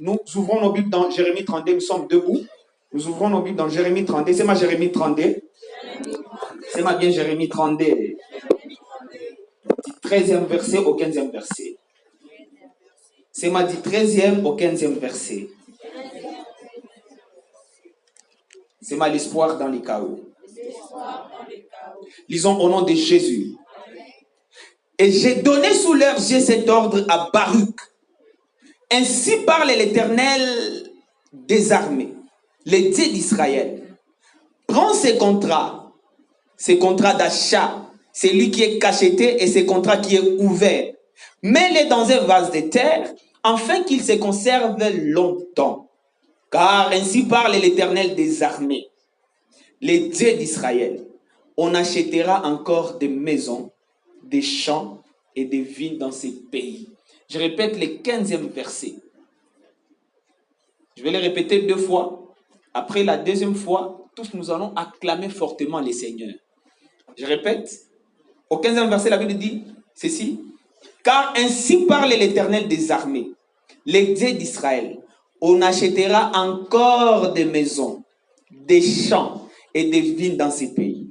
Nous ouvrons nos Bibles dans Jérémie 32, nous sommes debout. Nous ouvrons nos Bibles dans Jérémie 32. C'est ma Jérémie 32. C'est ma bien Jérémie 32. Du 13e verset au 15e verset. C'est ma du 13e au 15e verset. C'est ma l'espoir dans les chaos. Lisons au nom de Jésus. Et j'ai donné sous leurs yeux cet ordre à Baruch. Ainsi parle l'Éternel des armées, le Dieu d'Israël. Prends ces contrats d'achat, celui qui est cacheté et ces contrats qui est ouvert. Mets-les dans un vase de terre, afin qu'ils se conservent longtemps. Car ainsi parle l'Éternel des armées, le Dieu d'Israël. On achètera encore des maisons, des champs et des vignes dans ces pays. Je répète le 15e verset. Je vais le répéter 2 fois. Après la deuxième fois, tous nous allons acclamer fortement les seigneurs. Je répète. Au 15e verset, la Bible dit ceci. Car ainsi parle l'Éternel des armées, le Dieu d'Israël. On achètera encore des maisons, des champs et des vignes dans ces pays.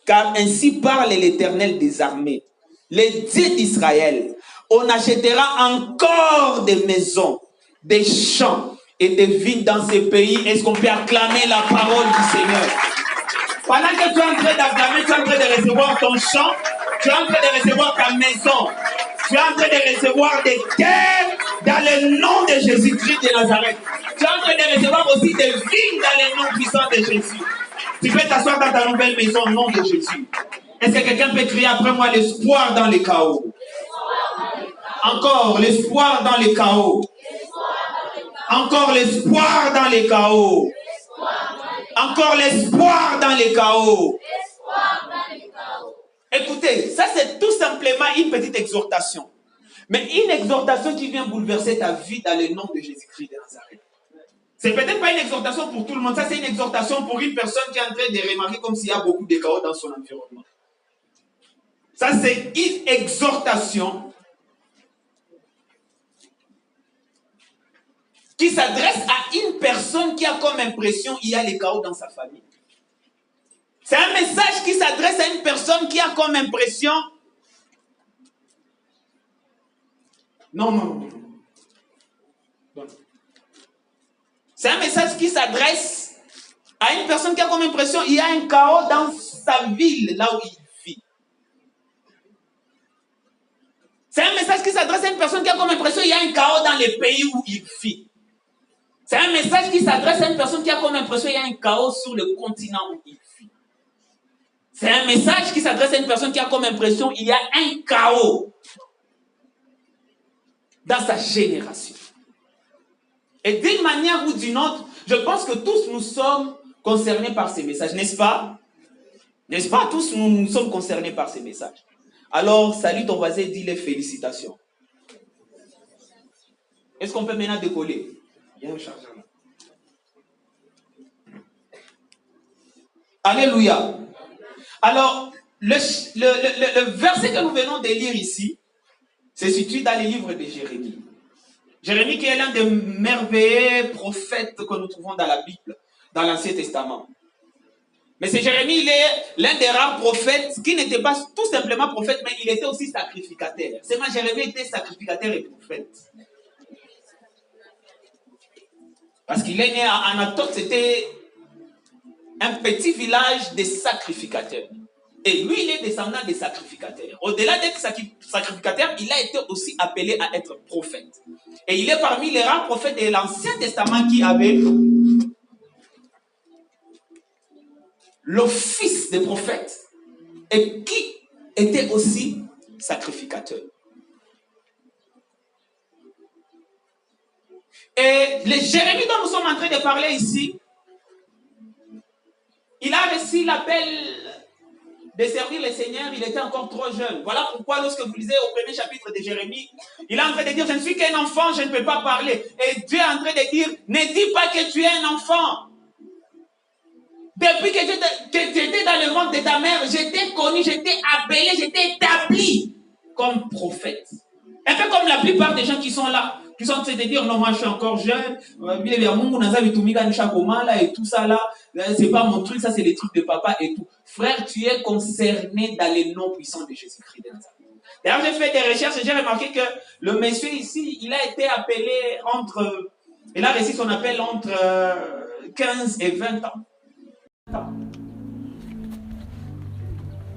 Car ainsi parle l'Éternel des armées, le Dieu d'Israël. On achètera encore des maisons, des champs et des vignes dans ces pays. Est-ce qu'on peut acclamer la parole du Seigneur? Pendant que tu es en train d'acclamer, tu es en train de recevoir ton champ, tu es en train de recevoir ta maison, tu es en train de recevoir des terres dans le nom de Jésus-Christ de Nazareth. Tu es en train de recevoir aussi des vignes dans le nom puissant de Jésus. Tu peux t'asseoir dans ta nouvelle maison au nom de Jésus. Est-ce que quelqu'un peut crier après moi l'espoir dans les chaos? Encore l'espoir dans les chaos. Encore l'espoir dans les chaos. Encore l'espoir dans les chaos. Écoutez, ça c'est tout simplement une petite exhortation. Mais une exhortation qui vient bouleverser ta vie dans le nom de Jésus-Christ de Nazareth. C'est peut-être pas une exhortation pour tout le monde. Ça c'est une exhortation pour une personne qui est en train de remarquer comme s'il y a beaucoup de chaos dans son environnement. Ça c'est une exhortation qui s'adresse à une personne qui a comme impression qu'il y a les chaos dans sa famille. C'est un message qui s'adresse à une personne qui a comme impression... Non. C'est un message qui s'adresse à une personne qui a comme impression qu'il y a un chaos dans sa ville, là où il vit. C'est un message qui s'adresse à une personne qui a comme impression qu'il y a un chaos dans les pays où il vit. C'est un message qui s'adresse à une personne qui a comme impression qu'il y a un chaos sur le continent où il vit. C'est un message qui s'adresse à une personne qui a comme impression qu'il y a un chaos dans sa génération. Et d'une manière ou d'une autre, je pense que tous nous sommes concernés par ces messages, n'est-ce pas? N'est-ce pas? Tous nous sommes concernés par ces messages. Alors, salue ton voisin et dis-les félicitations. Est-ce qu'on peut maintenant décoller? Il y a un chargeur là. Alléluia. Alors, le verset que nous venons de lire ici se situe dans les livres de Jérémie. Jérémie qui est l'un des merveilleux prophètes que nous trouvons dans la Bible, dans l'Ancien Testament. Mais c'est Jérémie, il est l'un des rares prophètes qui n'était pas tout simplement prophète, mais il était aussi sacrificateur. C'est moi, Jérémie était sacrificateur et prophète. Parce qu'il est né à Anatote, c'était un petit village de sacrificateurs. Et lui, il est descendant des sacrificateurs. Au-delà d'être sacrificateur, il a été aussi appelé à être prophète. Et il est parmi les rares prophètes de l'Ancien Testament qui avaient l'office de prophète et qui était aussi sacrificateur. Et le Jérémie dont nous sommes en train de parler ici, il a reçu l'appel de servir le Seigneur, il était encore trop jeune. Voilà pourquoi lorsque vous lisez au premier chapitre de Jérémie, il est en train de dire, je ne suis qu'un enfant, je ne peux pas parler. Et Dieu est en train de dire, ne dis pas que tu es un enfant. Depuis que tu étais dans le ventre de ta mère, j'étais connu, j'étais appelé, j'étais établi comme prophète. Un peu comme la plupart des gens qui sont là. Qui sont en train de dire, non, moi je suis encore jeune, et tout ça là, c'est pas mon truc, ça c'est les trucs de papa et tout. Frère, tu es concerné dans les noms puissants de Jésus-Christ de Nazareth. D'ailleurs, j'ai fait des recherches et j'ai remarqué que le monsieur ici, il a été appelé il a reçu son appel entre 15 et 20 ans.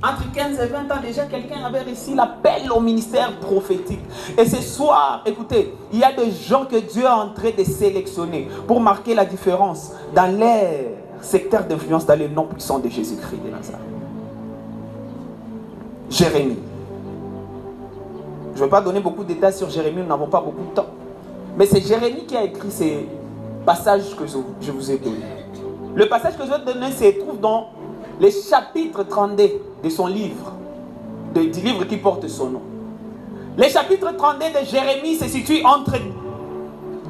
Entre 15 et 20 ans, déjà, quelqu'un avait reçu l'appel au ministère prophétique. Et ce soir, écoutez, il y a des gens que Dieu est en train de sélectionner pour marquer la différence dans leur secteur d'influence, dans le nom puissant de Jésus-Christ de Nazareth. Jérémie. Je ne vais pas donner beaucoup de détails sur Jérémie, nous n'avons pas beaucoup de temps. Mais c'est Jérémie qui a écrit ces passages que je vous ai donnés. Le passage que je vais te donner se trouve dans le chapitre 32 de son livre, du livre qui porte son nom. Le chapitre 32 de Jérémie se situe entre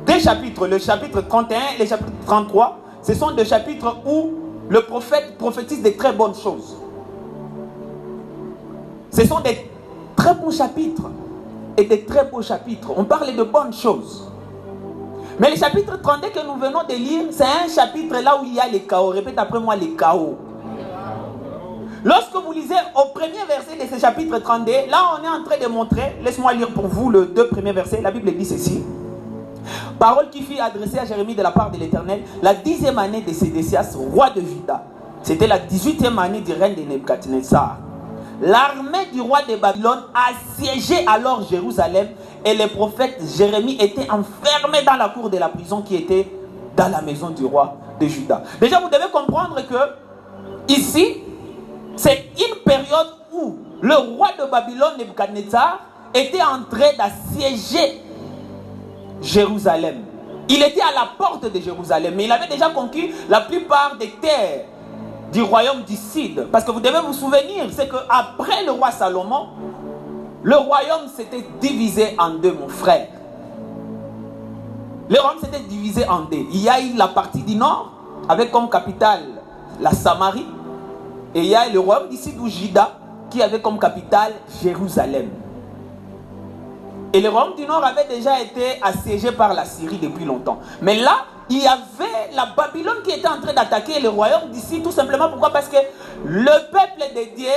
deux chapitres, le chapitre 31 et le chapitre 33. Ce sont deux chapitres où le prophète prophétise de très bonnes choses. Ce sont des très bons chapitres et des très beaux chapitres. On parle de bonnes choses. Mais le chapitre 32 que nous venons de lire, c'est un chapitre là où il y a les chaos. Répète après moi, les chaos. Lorsque vous lisez au premier verset de ce chapitre 32, là on est en train de montrer, laisse-moi lire pour vous les deux premiers versets, la Bible dit ceci. Parole qui fut adressée à Jérémie de la part de l'Éternel, la 10e année de Sédécias, roi de Juda. C'était la 18e année du règne de Nebuchadnezzar. L'armée du roi de Babylone assiégeait alors Jérusalem et le prophète Jérémie était enfermé dans la cour de la prison qui était dans la maison du roi de Juda. Déjà, vous devez comprendre que ici, c'est une période où le roi de Babylone, Nebuchadnezzar, était en train d'assiéger Jérusalem. Il était à la porte de Jérusalem, mais il avait déjà conquis la plupart des terres du royaume du Sud. Parce que vous devez vous souvenir, c'est qu'après le roi Salomon, le royaume s'était divisé en deux, mon frère. Le royaume s'était divisé en deux. Il y a eu la partie du nord, avec comme capitale la Samarie. Et il y a le royaume du Sud, ou Juda, qui avait comme capitale Jérusalem. Et le royaume du nord avait déjà été assiégé par la Syrie depuis longtemps. Mais là, il y avait la Babylone qui était en train d'attaquer le royaume d'ici, tout simplement. Pourquoi? Parce que le peuple de Dieu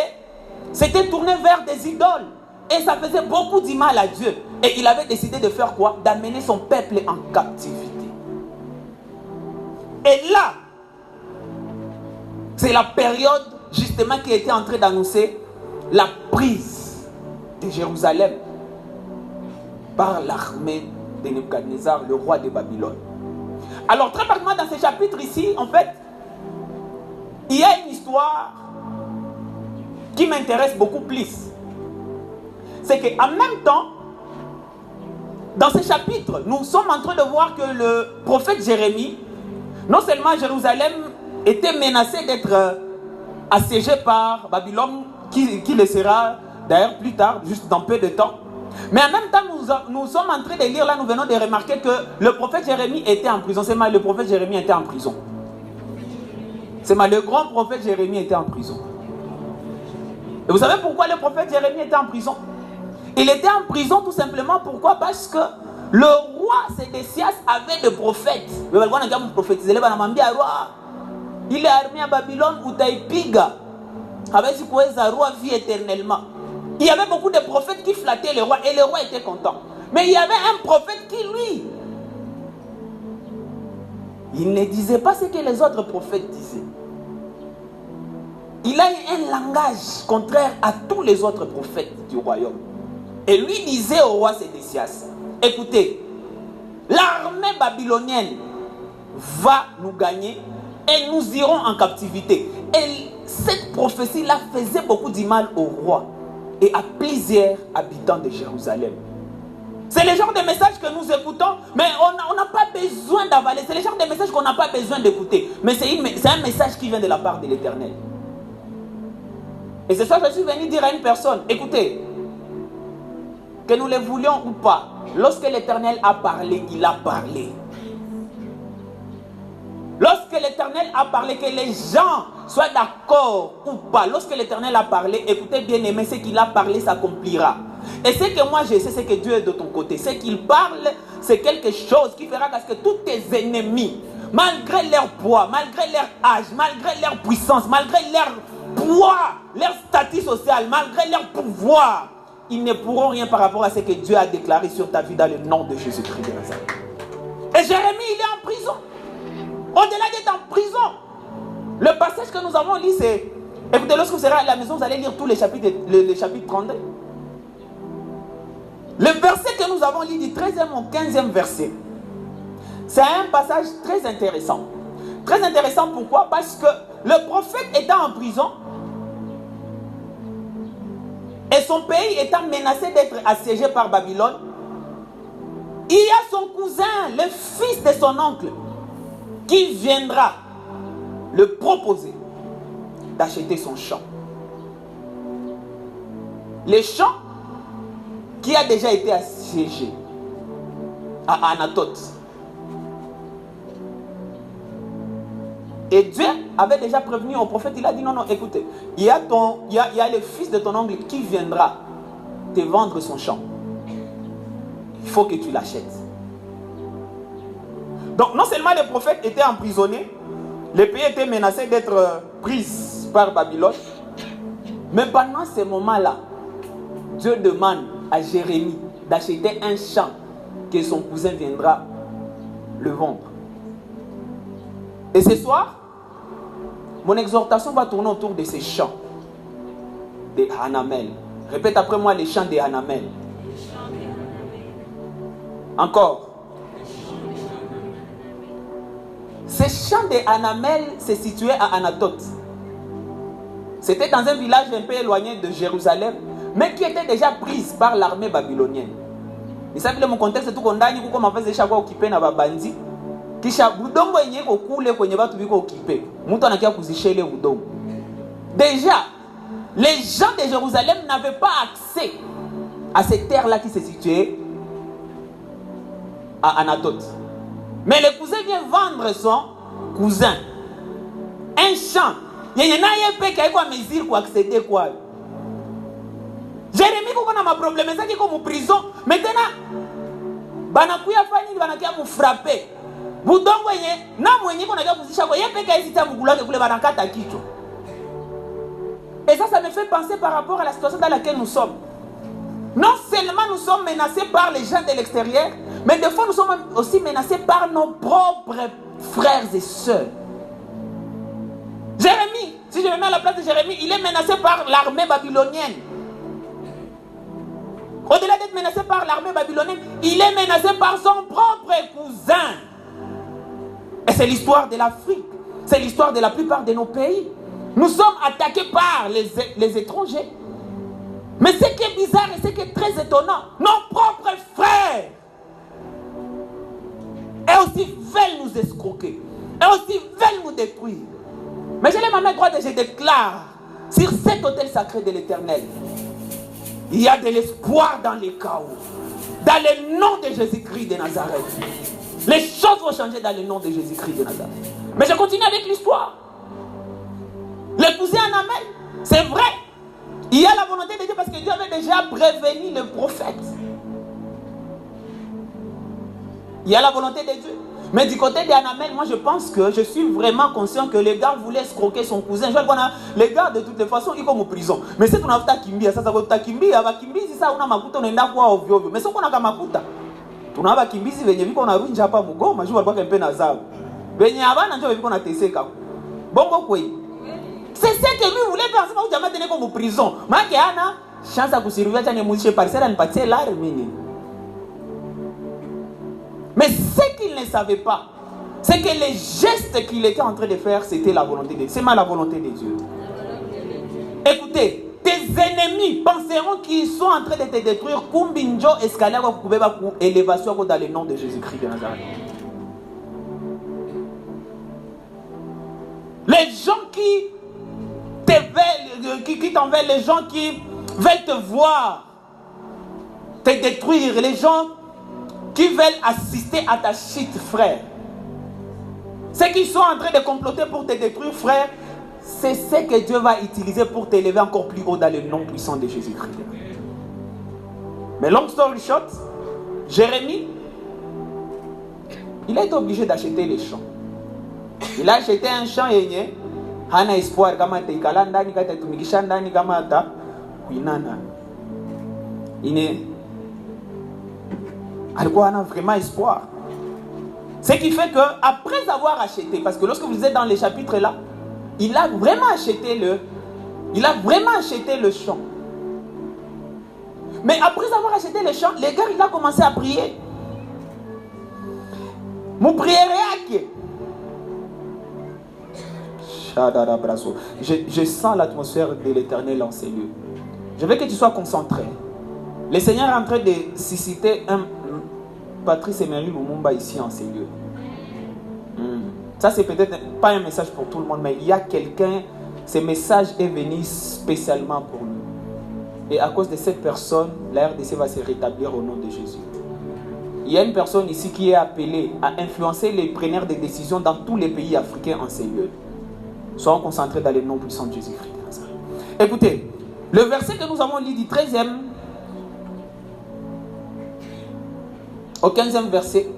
s'était tourné vers des idoles. Et ça faisait beaucoup de mal à Dieu. Et il avait décidé de faire quoi? D'amener son peuple en captivité. Et là, c'est la période justement qui était en train d'annoncer la prise de Jérusalem par l'armée de Nebuchadnezzar, le roi de Babylone. Alors très rapidement dans ce chapitre ici, en fait, il y a une histoire qui m'intéresse beaucoup plus. C'est qu'en même temps, dans ce chapitre, nous sommes en train de voir que le prophète Jérémie, non seulement Jérusalem était menacé d'être assiégé par Babylone, qui le sera d'ailleurs plus tard, juste dans peu de temps. Mais en même temps, nous sommes en train de lire, là nous venons de remarquer que le prophète Jérémie était en prison. C'est mal, le prophète Jérémie était en prison. C'est mal, le grand prophète Jérémie était en prison. Et vous savez pourquoi le prophète Jérémie était en prison? Il était en prison tout simplement, pourquoi? Parce que le roi Sédécias avait des prophètes. Il est armé à Babylone où Taïpiga avait dit que le roi vit éternellement. Il y avait beaucoup de prophètes qui flattaient le roi et le roi était content. Mais il y avait un prophète qui, lui, il ne disait pas ce que les autres prophètes disaient. Il a un langage contraire à tous les autres prophètes du royaume. Et lui disait au roi Sédécias, écoutez, l'armée babylonienne va nous gagner et nous irons en captivité. Et cette prophétie-là faisait beaucoup de mal au roi et à plusieurs habitants de Jérusalem. C'est le genre de message que nous écoutons, mais on n'a pas besoin d'avaler. C'est le genre de message qu'on n'a pas besoin d'écouter. Mais c'est un message qui vient de la part de l'Éternel. Et c'est ça que je suis venu dire à une personne, écoutez, que nous le voulions ou pas, lorsque l'Éternel a parlé, il a parlé. Lorsque l'Éternel a parlé, que les gens soient d'accord ou pas, lorsque l'Éternel a parlé, écoutez bien aimé, ce qu'il a parlé s'accomplira. Et ce que moi je sais, c'est que Dieu est de ton côté. Ce qu'il parle, c'est quelque chose qui fera que tous tes ennemis, malgré leur poids, malgré leur âge, malgré leur puissance, malgré leur poids, leur statut social, malgré leur pouvoir, ils ne pourront rien par rapport à ce que Dieu a déclaré sur ta vie dans le nom de Jésus-Christ de Nazareth. Et Jérémie, il est en prison. Au-delà d'être en prison, le passage que nous avons lu, c'est... Écoutez, lorsque vous serez à la maison, vous allez lire tous les chapitres, les chapitres 32. Le verset que nous avons lu du 13e au 15e verset, c'est un passage très intéressant. Très intéressant, pourquoi? Parce que le prophète étant en prison, et son pays étant menacé d'être assiégé par Babylone, il y a son cousin, le fils de son oncle, qui viendra le proposer d'acheter son champ. Le champ qui a déjà été assiégé à Anathoth. Et Dieu avait déjà prévenu au prophète, il a dit non, écoutez, il y a le fils de ton oncle qui viendra te vendre son champ. Il faut que tu l'achètes. Donc non seulement le prophète était emprisonné, le pays était menacé d'être pris par Babylone, mais pendant ce moment-là, Dieu demande à Jérémie d'acheter un champ que son cousin viendra le vendre. Et ce soir, mon exhortation va tourner autour de ces champs de Hanamel. Répète après moi, les champs de Hanamel. Encore. Ces champs de Hanamel se situaient à Anathoth. C'était dans un village un peu éloigné de Jérusalem, mais qui était déjà prise par l'armée babylonienne. Vous savez, mon contexte est tout condamné, comme on faisait chaque fois occupé dans Babandi. Kisha budongo yenye kokule kwenye watu biko occupé. Mtu anakia kuzishele budongo. Déjà, les gens de Jérusalem n'avaient pas accès à ces terres-là qui se situaient à Anathoth. Mais le cousin vient vendre son cousin un champ. Il y a un mesure pour accéder quoi. Jérémie a ma problème, c'est qu'il est en prison. Maintenant, banakuya fani banakia mu frapper. Budongo yenye na mwenye kona kia kuzisha kwa yepeka hesita mugulake kule banakata kichwa. Et ça me fait penser par rapport à la situation dans laquelle nous sommes. Non seulement nous sommes menacés par les gens de l'extérieur, mais des fois nous sommes aussi menacés par nos propres frères et sœurs. Jérémie, si je me mets à la place de Jérémie, il est menacé par l'armée babylonienne. Au-delà d'être menacé par l'armée babylonienne, il est menacé par son propre cousin. Et c'est l'histoire de l'Afrique. C'est l'histoire de la plupart de nos pays. Nous sommes attaqués par les étrangers. Mais ce qui est bizarre et ce qui est très étonnant, nos propres frères et aussi veulent nous escroquer. Et aussi veulent nous détruire. Mais je lève ma main droite et je déclare sur cet autel sacré de l'Éternel, il y a de l'espoir dans les chaos. Dans le nom de Jésus-Christ de Nazareth. Les choses vont changer dans le nom de Jésus-Christ de Nazareth. Mais je continue avec l'histoire. Le cousin Hanamel, c'est vrai. Il y a la volonté de Dieu parce que Dieu avait déjà prévenu le prophète. Il y a la volonté de Dieu. Mais du côté d'Hanamel, moi je pense que je suis vraiment conscient que les gars voulaient escroquer son cousin. Je vois les gars de toutes les façons, ils sont en prison. Mais si tu n'as pas Kimbi, ça va être Kimbi, c'est ça, on a makuta, on est là quoi au vieux. Mais si on a makuta, tu n'as pas Kimbi, si on a vu Japa Mugo, je vois pas qu'un peu nazar. Venez avant, on a testé. Bon, quoi. C'est ce que lui voulait faire, c'est pas jamais tenir comme prison. Mais il y a une chance à vous survivre, il y a une mouche par ça, pas l'arme. Mais ce qu'il ne savait pas, c'est que les gestes qu'il était en train de faire, c'était la volonté de Dieu. C'est mal la volonté de Dieu. Écoutez, tes ennemis penseront qu'ils sont en train de te détruire. Kumbinjo escalier vous pouvez pas pour élévation dans le nom de Jésus-Christ de Nazareth. Les gens qui t'en veulent, les gens qui veulent te voir, te détruire, les gens qui veulent assister à ta chute, frère. Ceux qui sont en train de comploter pour te détruire, frère, c'est ce que Dieu va utiliser pour t'élever encore plus haut dans le nom puissant de Jésus-Christ. Mais long story short, Jérémie, il a été obligé d'acheter les champs. Il a acheté un champ et il a espoir kama teikala ndani kata tumikisha ndani kama ata kuinana. Alikuwa ana vraiment espoir. Ce qui fait que après avoir acheté, parce que lorsque vous êtes dans les chapitres là, il a vraiment acheté le champ. Mais après avoir acheté le champ, les gars, il a commencé à prier. Mon prière est je sens l'atmosphère de l'Éternel en ces lieux. Je veux que tu sois concentré. Le Seigneur est en train de susciter un Patrice Emery Lumumba ici en ces lieux. Ça, c'est peut-être pas un message pour tout le monde, mais il y a quelqu'un, ce message est venu spécialement pour lui. Et à cause de cette personne, la RDC va se rétablir au nom de Jésus. Il y a une personne ici qui est appelée à influencer les preneurs de décisions dans tous les pays africains en ces lieux. Soyons concentrés dans le nom puissant de Jésus-Christ. Écoutez, le verset que nous avons lu du 13e au 15e verset,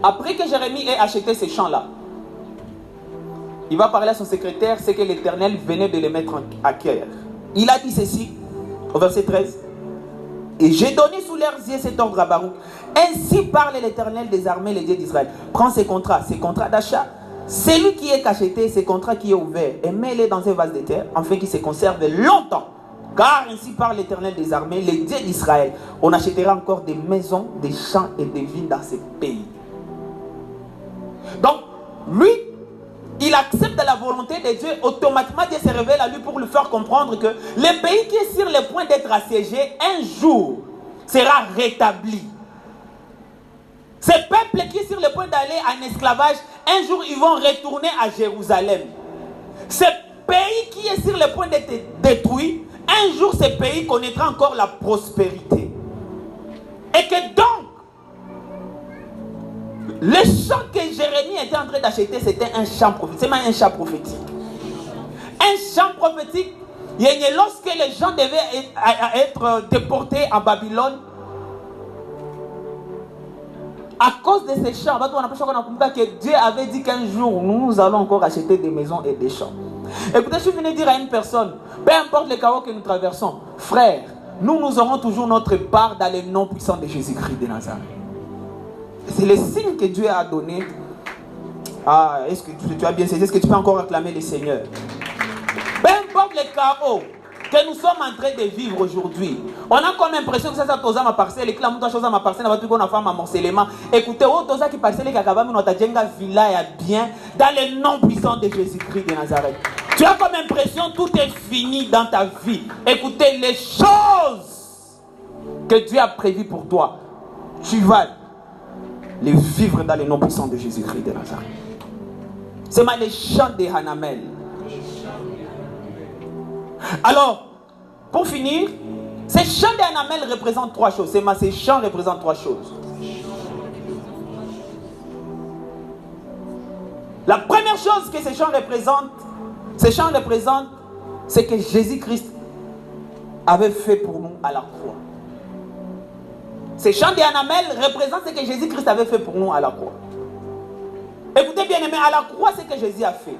après que Jérémie ait acheté ces champs-là, il va parler à son secrétaire, c'est que l'Éternel venait de les mettre à cœur. Il a dit ceci, au verset 13, et j'ai donné sous leurs yeux cet ordre à Baruch. Ainsi parle l'Éternel des armées, le Dieu d'Israël. Prends ces contrats d'achat, celui qui est acheté, ces contrats qui est ouvert, et mets-les dans un vase de terre, afin qu'ils se conservent longtemps. Car ainsi parle l'Éternel des armées, le Dieu d'Israël. On achètera encore des maisons, des champs et des vignes dans ces pays. Donc, lui, il accepte la volonté de Dieu. Automatiquement, Dieu se révèle à lui pour lui faire comprendre que le pays qui est sur le point d'être assiégé, un jour, sera rétabli. Ce peuple qui est sur le point d'aller en esclavage, un jour, ils vont retourner à Jérusalem. Ce pays qui est sur le point d'être détruit, un jour, ce pays connaîtra encore la prospérité. Et que donc, le champ que Jérémie était en train d'acheter, c'était un champ prophétique. C'est même un champ prophétique. Un champ prophétique, lorsque les gens devaient être déportés en Babylone, à cause de ces champs, que Dieu avait dit qu'un jour, nous allons encore acheter des maisons et des champs. Écoutez, je suis venu dire à une personne, peu importe les chaos que nous traversons, frère, nous aurons toujours notre part dans le nom puissant de Jésus-Christ de Nazareth. C'est le signe que Dieu a donné. Ah, est-ce que tu as bien saisi? Est-ce que tu peux encore acclamer le Seigneur? Peu importe les chaos que nous sommes en train de vivre aujourd'hui, on a comme l'impression que ça toza ma parcelle et que la chose ma parcelle n'a pas pu qu'on a fait un morcellement. Écoutez, oh toza qui parcelle qui a acabé notre jenga villa bien dans le nom puissant de Jésus-Christ de Nazareth. Tu as comme impression tout est fini dans ta vie. Écoutez, les choses que Dieu a prévues pour toi, tu vas les vivre dans le nom puissant de Jésus-Christ de Nazareth. C'est mal les chants de Hanamel. Alors, pour finir, ces chants de Hanamel représentent trois choses. Ces chants représentent trois choses. La première chose que ces chants représentent, c'est que Jésus-Christ avait fait pour nous à la croix. Ces chants de Hanamel représentent ce que Jésus-Christ avait fait pour nous à la croix. Écoutez bien aimé, à la croix, c'est ce que Jésus a fait.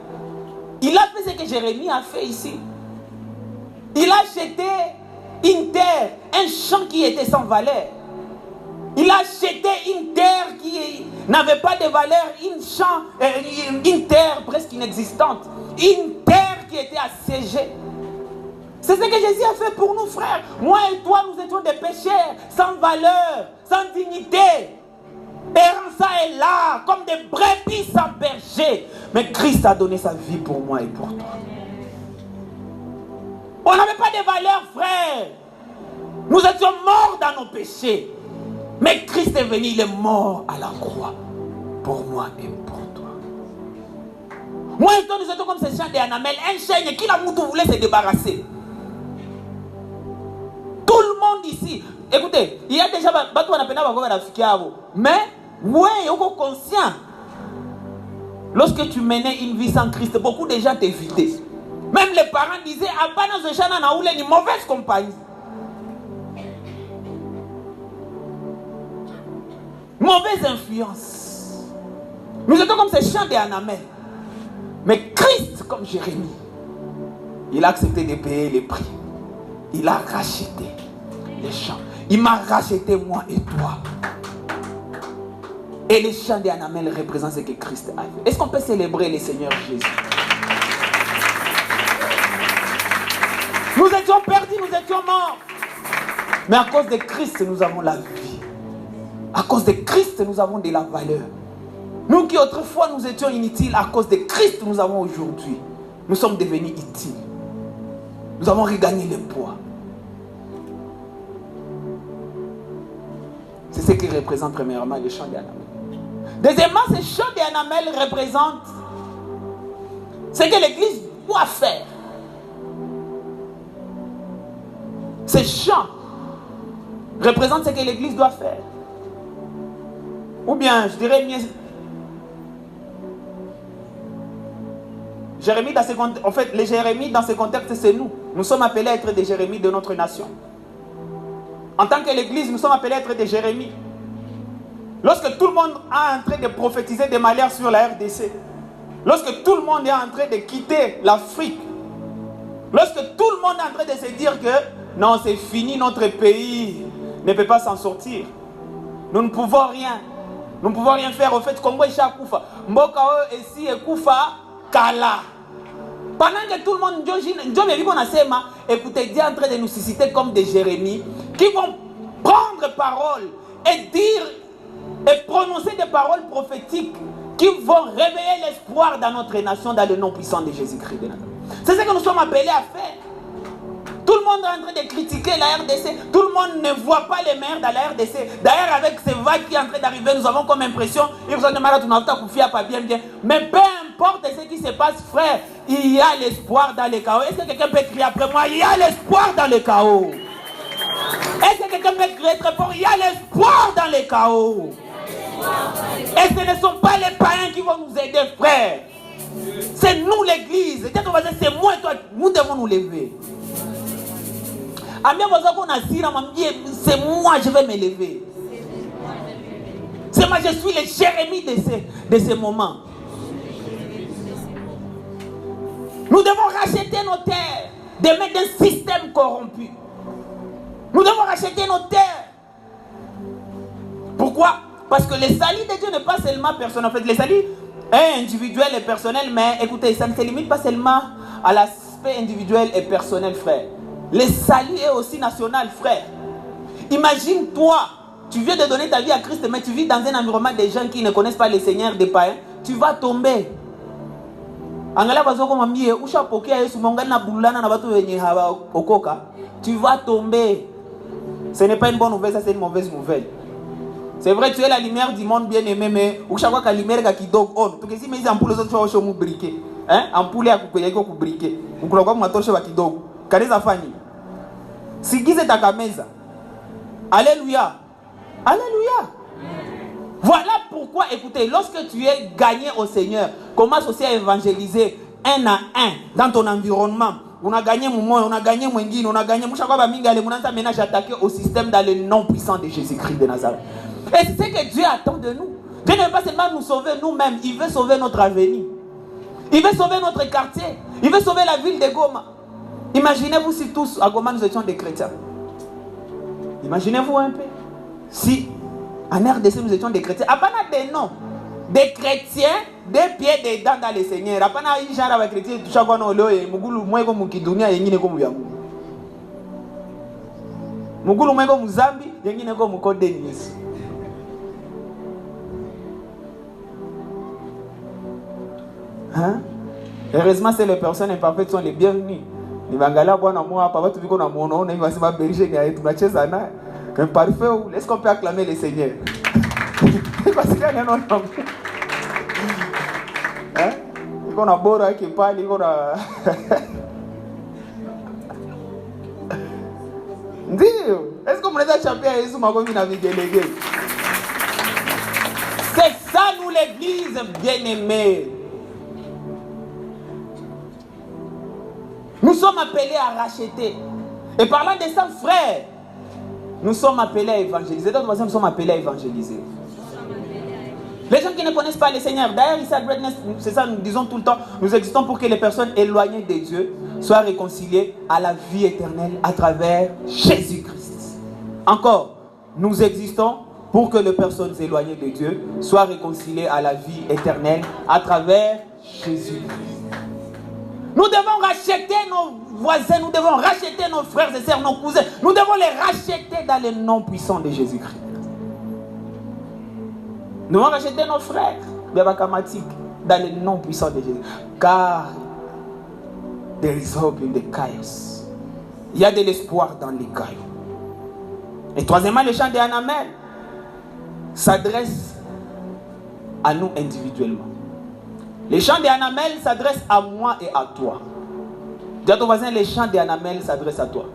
Il a fait ce que Jérémie a fait ici. Il a acheté une terre, un champ qui était sans valeur. Il a acheté une terre qui n'avait pas de valeur, une terre presque inexistante. Une terre qui était assiégée. C'est ce que Jésus a fait pour nous, frères. Moi et toi, nous étions des pécheurs, sans valeur, sans dignité. Et ça est là, comme des brebis sans berger. Mais Christ a donné sa vie pour moi et pour toi. On n'avait pas de valeur, frère. Nous étions morts dans nos péchés. Mais Christ est venu, il est mort à la croix. Pour moi et pour toi. Moi et toi, nous étions comme ces chants de Hanamel. Un chêne qui la moutou voulait se débarrasser. Tout le monde ici. Écoutez, il y a déjà mais ouais, il est conscient. Lorsque tu menais une vie sans Christ, beaucoup de gens t'évitaient. Même les parents disaient, ah, bah, dans ce champ, on a une mauvaise compagnie. mauvaise influence. Nous étions comme ces champs d'Anamel. Mais Christ, comme Jérémie, il a accepté de payer les prix. Il a racheté les champs. Il m'a racheté moi et toi. Et les champs d'Anamel représentent ce que Christ a fait. Est-ce qu'on peut célébrer le Seigneur Jésus? Nous étions perdus, nous étions morts. Mais à cause de Christ, nous avons la vie. À cause de Christ, nous avons de la valeur. Nous qui autrefois nous étions inutiles, à cause de Christ, nous avons aujourd'hui. Nous sommes devenus utiles. Nous avons regagné le poids. C'est ce qui représente premièrement les champs d'Anamel. Deuxièmement, ces champs d'Anamel représentent ce que l'Église doit faire. Ces champs représentent ce que l'Église doit faire. Ou bien, je dirais mieux, Jérémie, en fait, les Jérémies dans ce contexte, c'est nous. Nous sommes appelés à être des Jérémies de notre nation. En tant que l'Église, nous sommes appelés à être des Jérémies. Lorsque tout le monde est en train de prophétiser des malheurs sur la RDC, lorsque tout le monde est en train de quitter l'Afrique, lorsque tout le monde est en train de se dire que non, c'est fini, notre pays ne peut pas s'en sortir. Nous ne pouvons rien. Nous ne pouvons rien faire. Au fait, Congo est Koufa. Mboka ici est Koufa Kala. Pendant que tout le monde, écoutez, Dieu est en train de nous susciter comme des Jérémies qui vont prendre parole et dire et prononcer des paroles prophétiques qui vont réveiller l'espoir dans notre nation dans le nom puissant de Jésus-Christ de Nazareth. C'est ce que nous sommes appelés à faire. Tout le monde est en train de critiquer la RDC. Tout le monde ne voit pas les maires dans la RDC. D'ailleurs, avec ces vagues qui sont en train d'arriver, nous avons comme impression, mais peu importe ce qui se passe, frère, il y a l'espoir dans le chaos. Est-ce que quelqu'un peut crier après moi? Il y a l'espoir dans le chaos. Est-ce que quelqu'un peut crier très fort? Il y a l'espoir dans le chaos. Et ce ne sont pas les païens qui vont nous aider, frère. C'est nous l'église. C'est moi et toi. Nous devons nous lever. C'est moi, je vais me lever. C'est moi, je suis le Jérémie de ces moments. Nous devons racheter nos terres, de mettre un système corrompu. Nous devons racheter nos terres. Pourquoi? Parce que le salut de Dieu n'est pas seulement personnel. En fait, le salut est individuel et personnel, mais écoutez, ça ne se limite pas seulement à l'aspect individuel et personnel, frère. Le salut est aussi national, frère. Imagine-toi, tu viens de donner ta vie à Christ, mais tu vis dans un environnement des gens qui ne connaissent pas le Seigneur des païens. Tu vas tomber. Tu vas tomber. Ce n'est pas une bonne nouvelle, ça c'est une mauvaise nouvelle. C'est vrai, tu es la lumière du monde bien aimé, mais où chaque fois que la lumière qui dort on, tu sais mais ampoules autres choses au briquet, hein, ampoule à couper au briquet. Ou quoi comme ma torche va qui dort. Kaneza fani. Si qui c'est ta cameza. Alléluia. Alléluia. Voilà pourquoi, écoutez, lorsque tu es gagné au Seigneur, commence aussi à évangéliser un à un dans ton environnement. On a gagné mon on a gagné mon guine, on a gagné mon chakaba mingale, mon anta ménage attaqué au système dans le nom puissant de Jésus-Christ de Nazareth. Et c'est ce que Dieu attend de nous. Dieu ne veut pas seulement nous sauver nous-mêmes, il veut sauver notre avenir. Il veut sauver notre quartier. Il veut sauver la ville de Goma. Imaginez-vous si tous à Goma nous étions des chrétiens. Imaginez-vous un peu. Si en RDC nous étions des chrétiens. Apana des noms. Des chrétiens, des pieds des dents dans le Seigneur. Apana un genre avec chrétien tout chaque fois nous le mugulu moi comme kidunia yengine comme yangu. Mugulu moi comme Zambi yengine comme Côte Denis. Hein? Heureusement, c'est les personnes imparfaites sont les bienvenues. Les Bangala, moi, papa, tu vis qu'on a mon nom, on va se berger, il y a tout le monde. Un parfait, est-ce qu'on peut acclamer le Seigneur? Parce qu'il y a un nom. Hein? Il y a un bora qui parle, il y a. Dieu, est-ce qu'on me l'a échappé à Jésus, ma commune avec délégué? C'est ça, nous, l'église bien-aimée. Nous sommes appelés à racheter. Et parlant de ça, frère, nous sommes appelés à évangéliser. D'autres personnes, nous sommes appelés à évangéliser. Les gens qui ne connaissent pas le Seigneur, d'ailleurs ici à Greatness, c'est ça, nous disons tout le temps, nous existons pour que les personnes éloignées de Dieu soient réconciliées à la vie éternelle à travers Jésus-Christ. Encore, nous existons pour que les personnes éloignées de Dieu soient réconciliées à la vie éternelle à travers Jésus-Christ. Nous devons racheter nos voisins, nous devons racheter nos frères et sœurs, nos cousins, nous devons les racheter dans le nom puissant de Jésus-Christ. Nous devons racheter nos frères, dans le nom puissant de Jésus. Car there is hope in the chaos. Il y a de l'espoir dans les chaos. Et troisièmement, le chant d'Anamel s'adresse à nous individuellement. Le chant d'Anamel s'adresse à moi et à toi. Dis à ton voisin, le chant d'Anamel s'adresse à toi.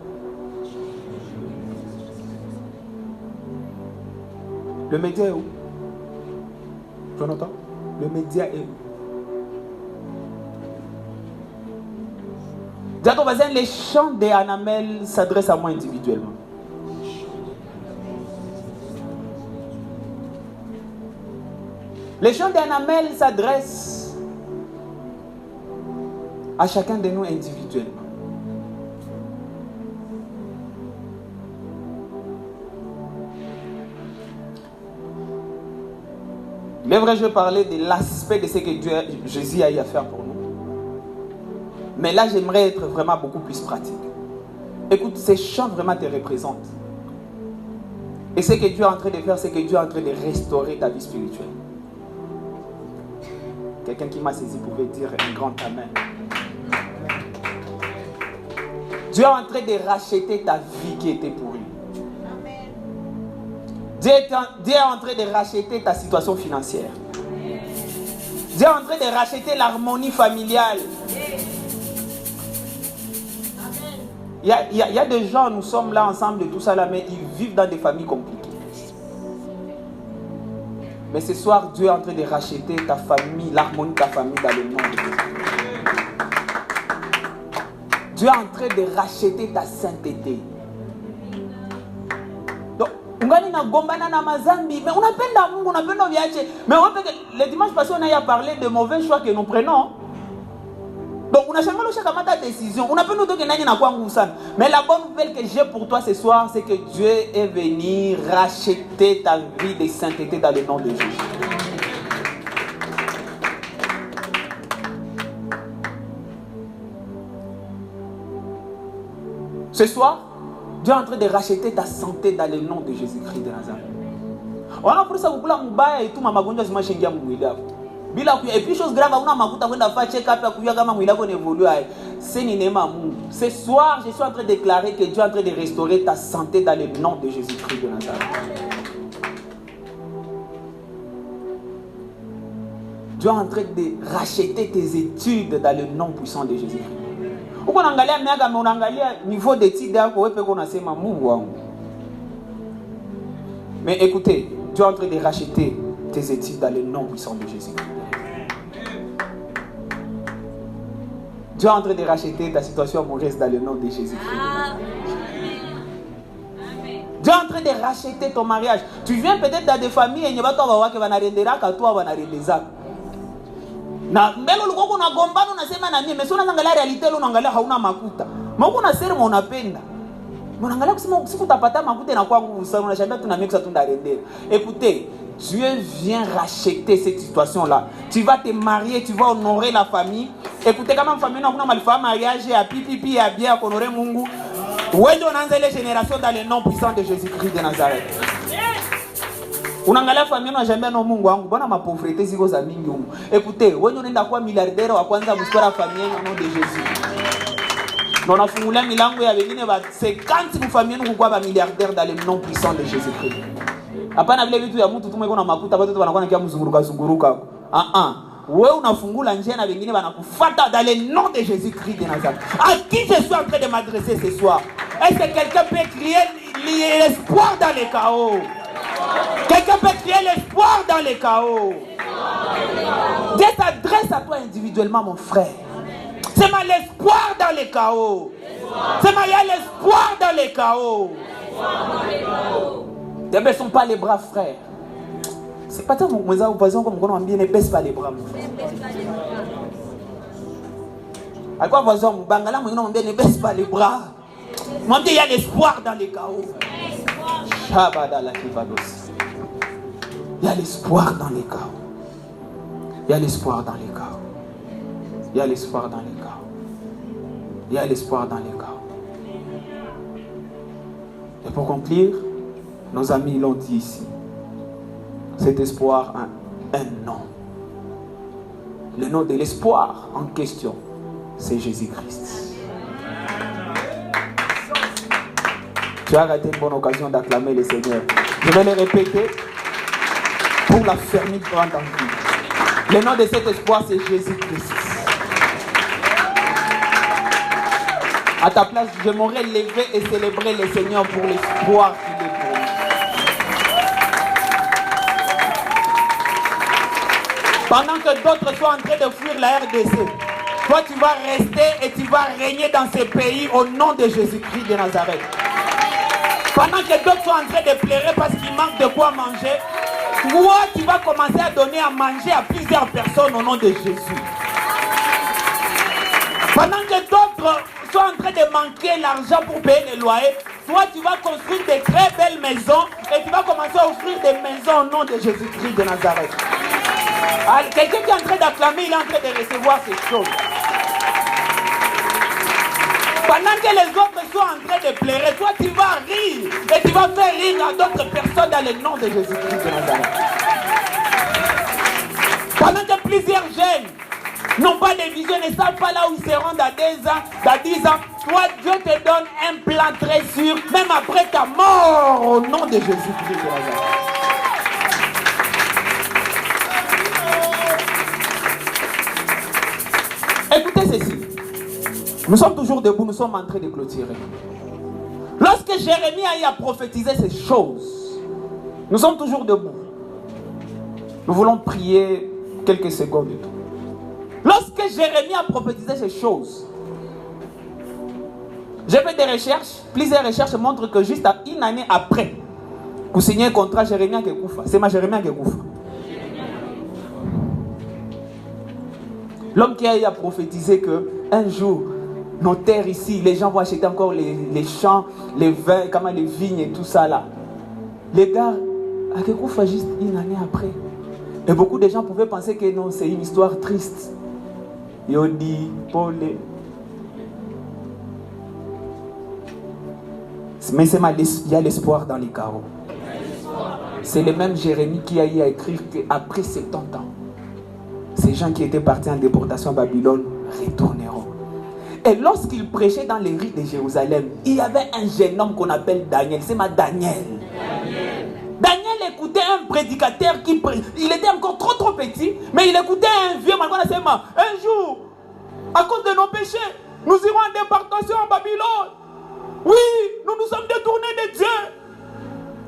Le média est où? Jonathan, le média est où? Dis à ton voisin, les chants d'Anamel s'adressent à moi individuellement. Les chants d'Anamel s'adressent à chacun de nous individuellement. Il est vrai, je vais parler de l'aspect de ce que Jésus a eu à faire pour nous. Mais là, j'aimerais être vraiment beaucoup plus pratique. Écoute, ces chants vraiment te représentent. Et ce que Dieu est en train de faire, c'est que Dieu est en train de restaurer ta vie spirituelle. Quelqu'un qui m'a saisi pouvait dire un grand amen. Dieu est en train de racheter ta vie qui était pourrie. Dieu est en train de racheter ta situation financière. Dieu est en train de racheter l'harmonie familiale. Il y a des gens, nous sommes là ensemble de tout ça là, mais ils vivent dans des familles compliquées. Mais ce soir, Dieu est en train de racheter ta famille, l'harmonie de ta famille dans le nom de Jésus. Dieu est en train de racheter ta sainteté. Donc, on a gombana na mazambi, mais on appelle d'amour, on appelle nos viages. Mais le dimanche passé, on a parlé de mauvais choix que nous prenons. Donc, on a jamais le choix de décision. On a pas nous dire que n'a quoi ngousan. Mais la bonne nouvelle que j'ai pour toi ce soir, c'est que Dieu est venu racheter ta vie de sainteté dans le nom de Jésus. Ce soir, Dieu est en train de racheter ta santé dans le nom de Jésus-Christ de Nazareth. On a pour ça que vous mubaya et tout ma magonjwa zima shengia mwili wako. Bila kuya et puis chose grave una makuta kwenda fa check up kuya kama mwili wako évolue. C'est ni neema Mungu. Ce soir, je suis en train de déclarer que Dieu est en train de restaurer ta santé dans le nom de Jésus-Christ de Nazareth. Dieu est en train de racheter tes études dans le nom puissant de Jésus-Christ. Uko naangalia miaka mais unaangalia niveau d'études yako wewe peko unasema Mungu wangu. Mais écoutez, Dieu est en train de racheter tes études dans le nom puissant de Jésus-Christ. Dieu est en train de racheter ta situation amoureuse dans le nom de Jésus-Christ. Dieu est en train de racheter ton mariage. Tu viens peut-être dans des familles et il y a pas toi qui va n'arrêtera qu'à toi va n'arrêter. Na mbele ulikuwa unagombana unasema na mimi mais sio unaangalia realite leo unaangalia hauna makuta. Mungu na sema unapenda. Unaangalia kusema siku utapata makuta na kwa nguvu sana unashambia tuna mixa tu ndarendera. Écoutez, Dieu vient racheter cette situation là. Tu vas te marier, tu vas honorer la famille. Écoutez kama famille na kuna malifa mariage ya pipi ya bien honorer Mungu. Wewe unaanza ile génération dans le nom puissant de Jésus-Christ de Nazareth. Unaangalia familia na jambia no Mungu wangu bwana mapauvreté ziko za mingi huko. Écoutez, wewe unaenda kuwa milliardaire wa kwanza mstora familia au nom de Jésus. Na unafungulia milango ya wengine ba 50 kwa familia yenu kwa ba milliardaire dans le nom puissant de Jésus-Christ. Hapana vile vitu ya mtu tu mweko na makuta watu wanakuwa na kia mzunguruka. Wewe unafungula njia na wengine wanakufuata dans le nom de Jésus-Christ de Nazareth. À qui je suis en train de m'adresser ce soir? Est-ce que quelqu'un peut crier l'espoir dans les chaos? Quelqu'un peut crier l'espoir dans les chaos. Dieu s'adresse à toi individuellement, mon frère. C'est mal l'espoir dans les chaos. C'est mal l'espoir dans les chaos. Ne baissons pas les bras, frère. c'est pas ça mon voisin comme on dit, ne baisse pas les bras. À quoi voisin mon bangala mon dit ne baisse pas les bras. Mon dit il y a l'espoir dans les chaos. Il y a l'espoir dans les chaos. Il y a l'espoir dans les chaos. Il y a l'espoir dans les chaos. Il y a l'espoir dans les chaos. Et pour conclure, nos amis l'ont dit ici. Cet espoir a un nom. Le nom de l'espoir en question, c'est Jésus-Christ. Tu as raté une bonne occasion d'acclamer le Seigneur. Je vais le répéter pour la fermer grande en vie. Le nom de cet espoir, c'est Jésus-Christ. À ta place, je m'aurais levé et célébré le Seigneur pour l'espoir qu'il est pour nous. Pendant que d'autres sont en train de fuir la RDC, toi tu vas rester et tu vas régner dans ces pays au nom de Jésus-Christ de Nazareth. Pendant que d'autres sont en train de pleurer parce qu'il manque de quoi manger, toi tu vas commencer à donner à manger à plusieurs personnes au nom de Jésus. Pendant que d'autres sont en train de manquer l'argent pour payer les loyers, toi tu vas construire des très belles maisons et tu vas commencer à offrir des maisons au nom de Jésus-Christ de Nazareth. Alors, quelqu'un qui est en train d'acclamer, il est en train de recevoir ces choses. Pendant que les autres sont en train de pleurer, toi tu vas rire et tu vas faire rire à d'autres personnes dans le nom de Jésus-Christ de Nazareth. Pendant que plusieurs jeunes n'ont pas de vision, ne savent pas là où ils seront dans 10 ans, toi Dieu te donne un plan très sûr, même après ta mort, au nom de Jésus-Christ de Nazareth. Écoutez ceci. Nous sommes toujours debout, nous sommes en train de clôturer. Lorsque Jérémie a eu à prophétiser ces choses, nous sommes toujours debout. Nous voulons prier quelques secondes et tout. Lorsque Jérémie a prophétisé ces choses, j'ai fait des recherches. Plusieurs recherches montrent que juste une année après, vous signez un contrat Jérémie qui Koufa. C'est ma Jérémie qui Koufa. L'homme qui a eu à prophétiser qu'un jour, nos terres ici, les gens vont acheter encore les champs, les vins, comment les vignes et tout ça là. Les gars, à Kekoufa juste une année après. Et beaucoup de gens pouvaient penser que non, c'est une histoire triste. Yodi, Paul. Mais il y a l'espoir dans les chaos. C'est le même Jérémie qui a eu à écrire qu'après 70 ans, ces gens qui étaient partis en déportation à Babylone retourneront. Et lorsqu'il prêchait dans les rues de Jérusalem, il y avait un jeune homme qu'on appelle Daniel. C'est ma Daniel. Daniel écoutait un prédicateur qui il était encore trop petit, mais il écoutait un vieux malgré un jour, à cause de nos péchés, nous irons en déportation à Babylone. Oui, nous nous sommes détournés de Dieu.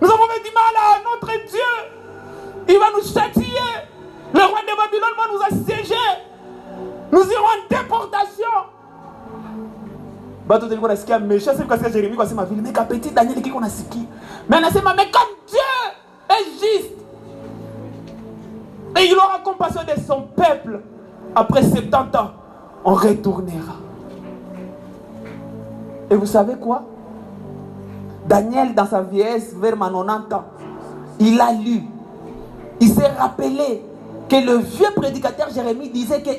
Nous avons fait du mal à notre Dieu. Il va nous châtier. Le roi de Babylone va nous assiéger. Nous irons en déportation. Mais comme Dieu est juste et il aura compassion de son peuple, après 70 ans, on retournera. Et vous savez quoi? Daniel, dans sa vieillesse, vers 90 ans, il a lu, il s'est rappelé que le vieux prédicateur Jérémie disait que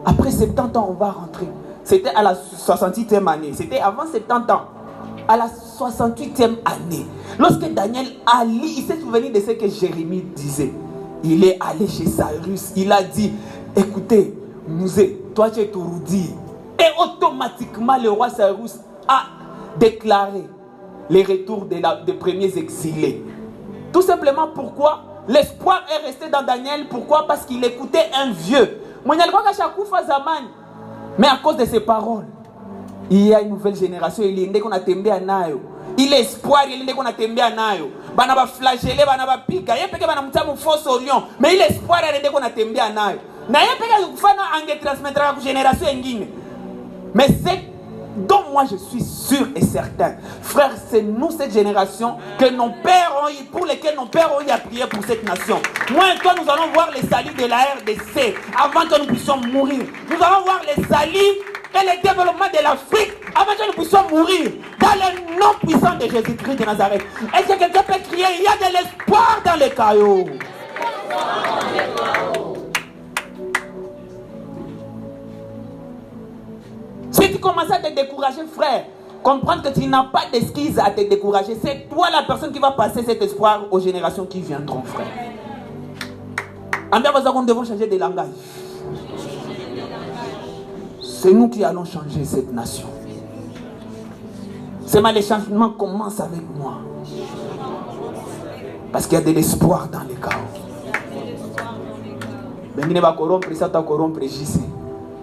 après 70 ans, on va rentrer. C'était à la 68e année. C'était avant 70 ans. À la 68e année. Lorsque Daniel a lu, il s'est souvenu de ce que Jérémie disait. Il est allé chez Cyrus. Il a dit, écoutez, Mouzé, toi tu es Touroudi. Et automatiquement, le roi Cyrus a déclaré les retours des premiers exilés. Tout simplement pourquoi l'espoir est resté dans Daniel. Pourquoi? Parce qu'il écoutait un vieux. Mais à cause de ses paroles, il y a une nouvelle génération. Il est qu'on a tembé à nayo. Il est espoir. Il est qu'on a tembé à nayo. Bana va flageller, bana va piquer. Il y a peut-être bana mutamu force au lion. Mais il est espoir. Il est qu'on a tembé à nayo. Na il y a peut-être qu'on a transmettre à la génération engine. Mais c'est dont moi je suis sûr et certain. Frère, c'est nous, cette génération, que nos pères ont eu, pour lesquels nos pères ont eu à prier pour cette nation. Moi et toi, nous allons voir les saluts de la RDC avant que nous puissions mourir. Nous allons voir les saluts et le développement de l'Afrique avant que nous puissions mourir. Dans le nom puissant de Jésus-Christ de Nazareth. Est-ce que quelqu'un peut crier, il y a de l'espoir dans les cailloux? Si tu commences à te décourager, frère, comprendre que tu n'as pas d'excuses à te décourager. C'est toi la personne qui va passer cet espoir aux générations qui viendront, frère. En bien, nous devons changer de langage. C'est nous qui allons changer cette nation. C'est mal, les changements commencent avec moi. Parce qu'il y a de l'espoir dans les chaos.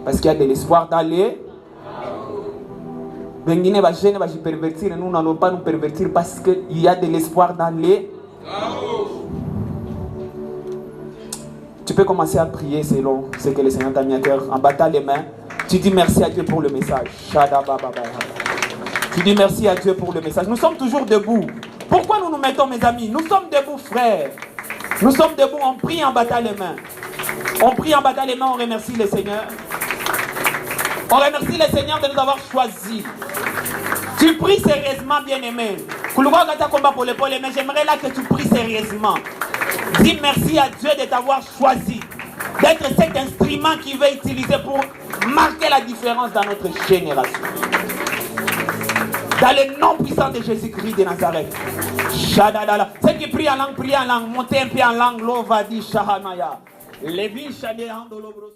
Parce qu'il y a de l'espoir dans les... Nous n'allons pas nous pervertir parce qu'il y a de l'espoir dans les... Tu peux commencer à prier selon ce que le Seigneur t'a mis à cœur en battant les mains. Tu dis merci à Dieu pour le message. Tu dis merci à Dieu pour le message. Nous sommes toujours debout. Pourquoi nous nous mettons, mes amis? Nous sommes debout, frères. Nous sommes debout, on prie en battant les mains. On prie en battant les mains, on remercie le Seigneur. On remercie le Seigneur de nous avoir choisis. Tu pries sérieusement, bien-aimé. Mais j'aimerais là que tu pries sérieusement. Dis merci à Dieu de t'avoir choisi. D'être cet instrument qu'il veut utiliser pour marquer la différence dans notre génération. Dans le nom puissant de Jésus-Christ de Nazareth. Ceux qui prient en langue, montez un pied en langue. L'ova dit Shahanaya. Levi Shade Handolobro.